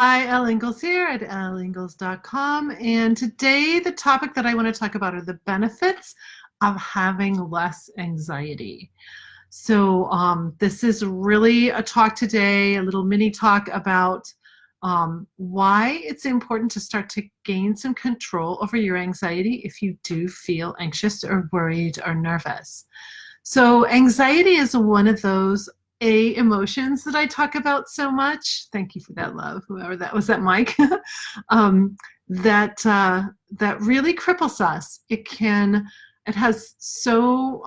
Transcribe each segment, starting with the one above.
Hi, Elle Ingalls here at elleingles.com. And today, the topic that I want to talk about are the benefits of having less anxiety. This is really a talk today, a little mini talk about why it's important to start to gain some control over your anxiety if you do feel anxious or worried or nervous. So anxiety is one of those emotions that I talk about so much. Thank you for that, love. Whoever that was, that Mike. um, that really cripples us. It has so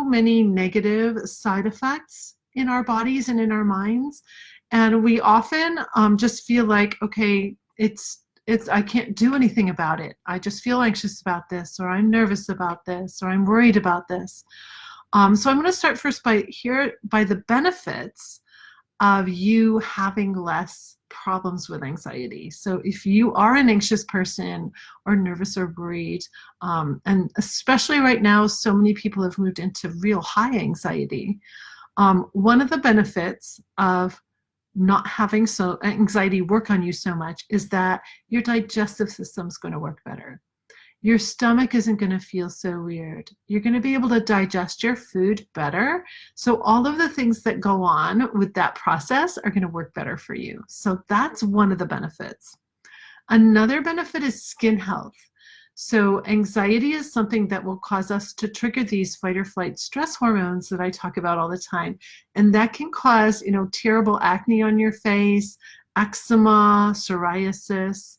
many negative side effects in our bodies and in our minds, and we often just feel like, okay, it's I can't do anything about it. I just feel anxious about this, or I'm nervous about this, or I'm worried about this. So I'm going to start first by the benefits of you having less problems with anxiety. So if you are an anxious person or nervous or worried, and especially right now, so many people have moved into real high anxiety. One of the benefits of not having so anxiety work on you so much is that your digestive system's going to work better. Your stomach isn't going to feel so weird. You're going to be able to digest your food better. So all of the things that go on with that process are going to work better for you. So that's one of the benefits. Another benefit is skin health. So anxiety is something that will cause us to trigger these fight or flight stress hormones that I talk about all the time. And that can cause, terrible acne on your face, eczema, psoriasis,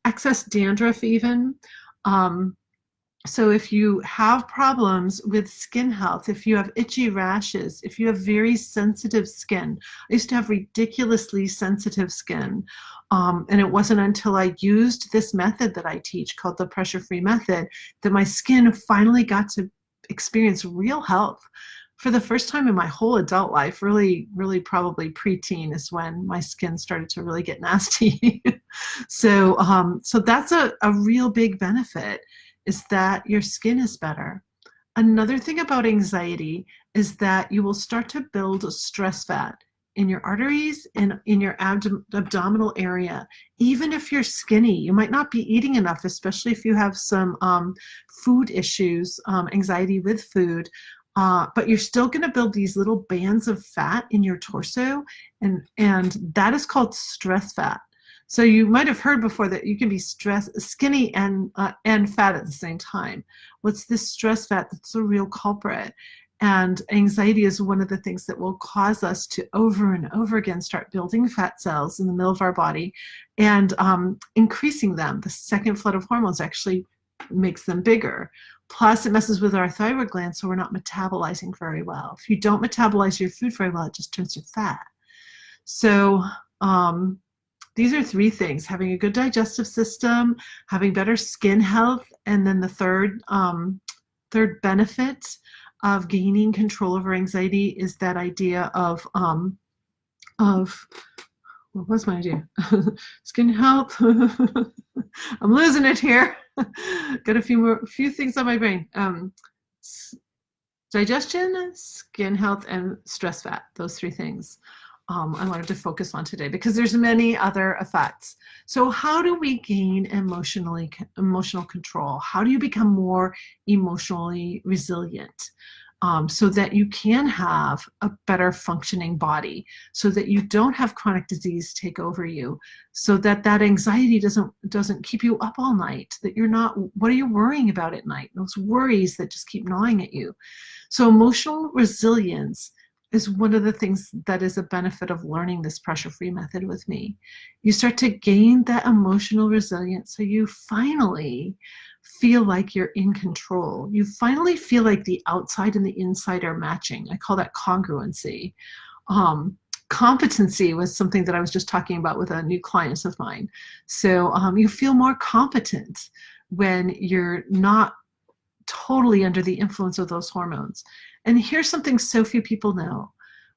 excess dandruff even. Um, so if you have problems with skin health, if you have itchy rashes, if you have very sensitive skin, I used to have ridiculously sensitive skin. And it wasn't until I used this method that I teach called the pressure-free method that my skin finally got to experience real health. For the first time in my whole adult life, really, really probably preteen is when my skin started to really get nasty. So that's a real big benefit, is that your skin is better. Another thing about anxiety is that you will start to build stress fat in your arteries and in your abdominal area. Even if you're skinny, you might not be eating enough, especially if you have some food issues, anxiety with food. But you're still going to build these little bands of fat in your torso, and that is called stress fat. So you might have heard before that you can be skinny and fat at the same time. What's this stress fat that's a real culprit? And anxiety is one of the things that will cause us to over and over again start building fat cells in the middle of our body and increasing them. The second flood of hormones actually makes them bigger. Plus, it messes with our thyroid gland, so we're not metabolizing very well. If you don't metabolize your food very well, it just turns to fat. So these are three things: having a good digestive system, having better skin health, and then the third benefit of gaining control over anxiety is that idea of what was my idea? Skin health. I'm losing it here. Got a few things on my brain. Digestion, skin health, and stress fat. Those three things I wanted to focus on today because there's many other effects. So how do we gain emotional control? How do you become more emotionally resilient? So that you can have a better functioning body, so that you don't have chronic disease take over you, so that anxiety doesn't keep you up all night, that you're not, what are you worrying about at night? Those worries that just keep gnawing at you. So emotional resilience is one of the things that is a benefit of learning this pressure-free method with me. You start to gain that emotional resilience, so you finally feel like you're in control. You finally feel like the outside and the inside are matching. I call that congruency. Competency was something that I was just talking about with a new client of mine. So you feel more competent when you're not totally under the influence of those hormones. And here's something so few people know.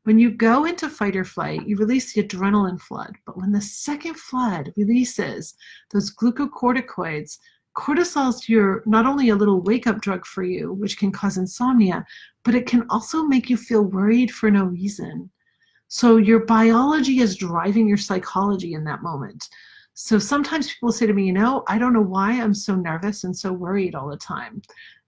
When you go into fight or flight, you release the adrenaline flood. But when the second flood releases those glucocorticoids, cortisol is not only a little wake-up drug for you, which can cause insomnia, but it can also make you feel worried for no reason. So your biology is driving your psychology in that moment. So sometimes people say to me, I don't know why I'm so nervous and so worried all the time.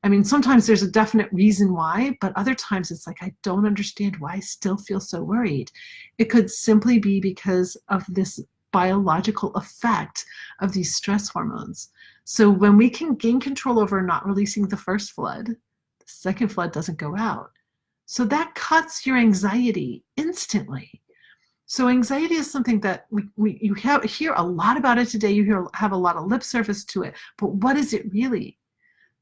I mean, sometimes there's a definite reason why, but other times it's like, I don't understand why I still feel so worried. It could simply be because of this biological effect of these stress hormones. So when we can gain control over not releasing the first flood, the second flood doesn't go out. So that cuts your anxiety instantly. So anxiety is something that you hear a lot about it today. You have a lot of lip service to it, but what is it really?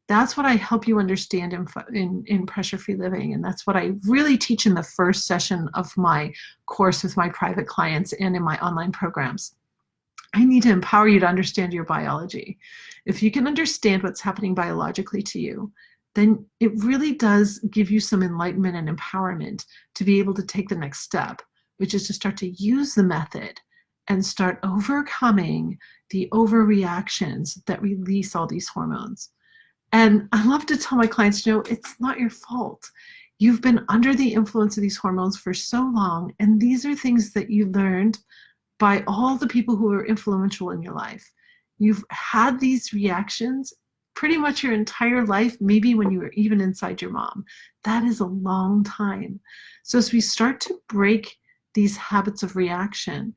That's what I help you understand in pressure-free living, and that's what I really teach in the first session of my course with my private clients and in my online programs. I need to empower you to understand your biology. If you can understand what's happening biologically to you, then it really does give you some enlightenment and empowerment to be able to take the next step, which is to start to use the method and start overcoming the overreactions that release all these hormones. And I love to tell my clients, it's not your fault. You've been under the influence of these hormones for so long, and these are things that you learned by all the people who are influential in your life. You've had these reactions pretty much your entire life, maybe when you were even inside your mom. That is a long time. So as we start to break these habits of reaction,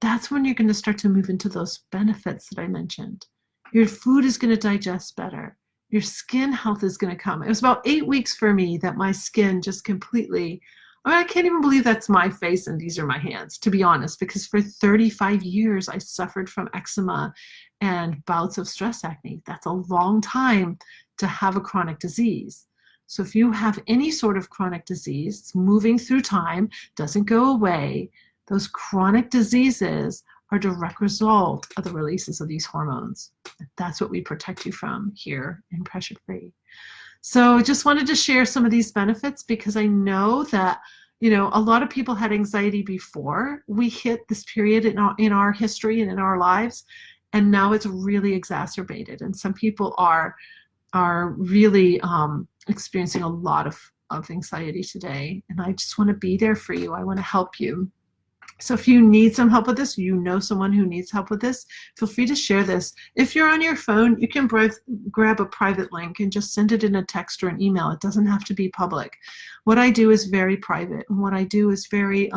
that's when you're going to start to move into those benefits that I mentioned. Your food is going to digest better. Your skin health is going to come. It was about 8 weeks for me that my skin just completely, I can't even believe that's my face and these are my hands, to be honest, because for 35 years I suffered from eczema and bouts of stress acne. That's a long time to have a chronic disease. So if you have any sort of chronic disease, it's moving through time, doesn't go away, those chronic diseases are a direct result of the releases of these hormones. That's what we protect you from here in Pressure Free. So just wanted to share some of these benefits because I know that a lot of people had anxiety before we hit this period in our history and in our lives, and now it's really exacerbated. And some people are really experiencing a lot of anxiety today. And I just want to be there for you. I want to help you. So if you need some help with this, someone who needs help with this, feel free to share this. If you're on your phone, you can grab a private link and just send it in a text or an email. It doesn't have to be public. What I do is very private, and what I do is very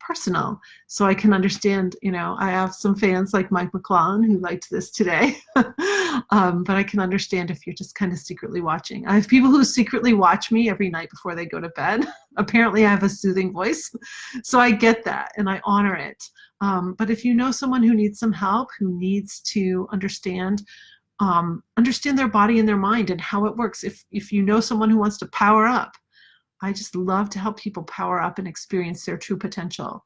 personal. So I can understand, I have some fans like Mike McClellan who liked this today, but I can understand if you're just kind of secretly watching. I have people who secretly watch me every night before they go to bed. Apparently I have a soothing voice, so I get that and I honor it. But if you know someone who needs some help, who needs to understand their body and their mind and how it works, if you know someone who wants to power up, I just love to help people power up and experience their true potential.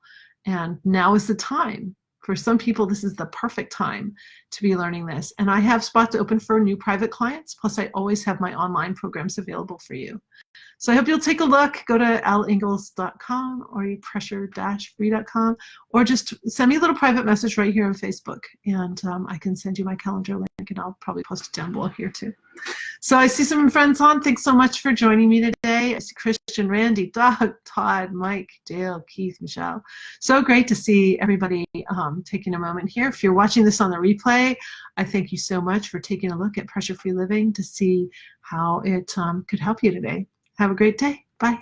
And now is the time. For some people, this is the perfect time to be learning this. And I have spots open for new private clients. Plus, I always have my online programs available for you. So I hope you'll take a look. Go to alingalls.com or pressure-free.com, or just send me a little private message right here on Facebook, and I can send you my calendar link, and I'll probably post it down below here too. So I see some friends on. Thanks so much for joining me today. I see Christian, Randy, Doug, Todd, Mike, Dale, Keith, Michelle. So great to see everybody taking a moment here. If you're watching this on the replay, I thank you so much for taking a look at Pressure Free Living to see how it could help you today. Have a great day. Bye.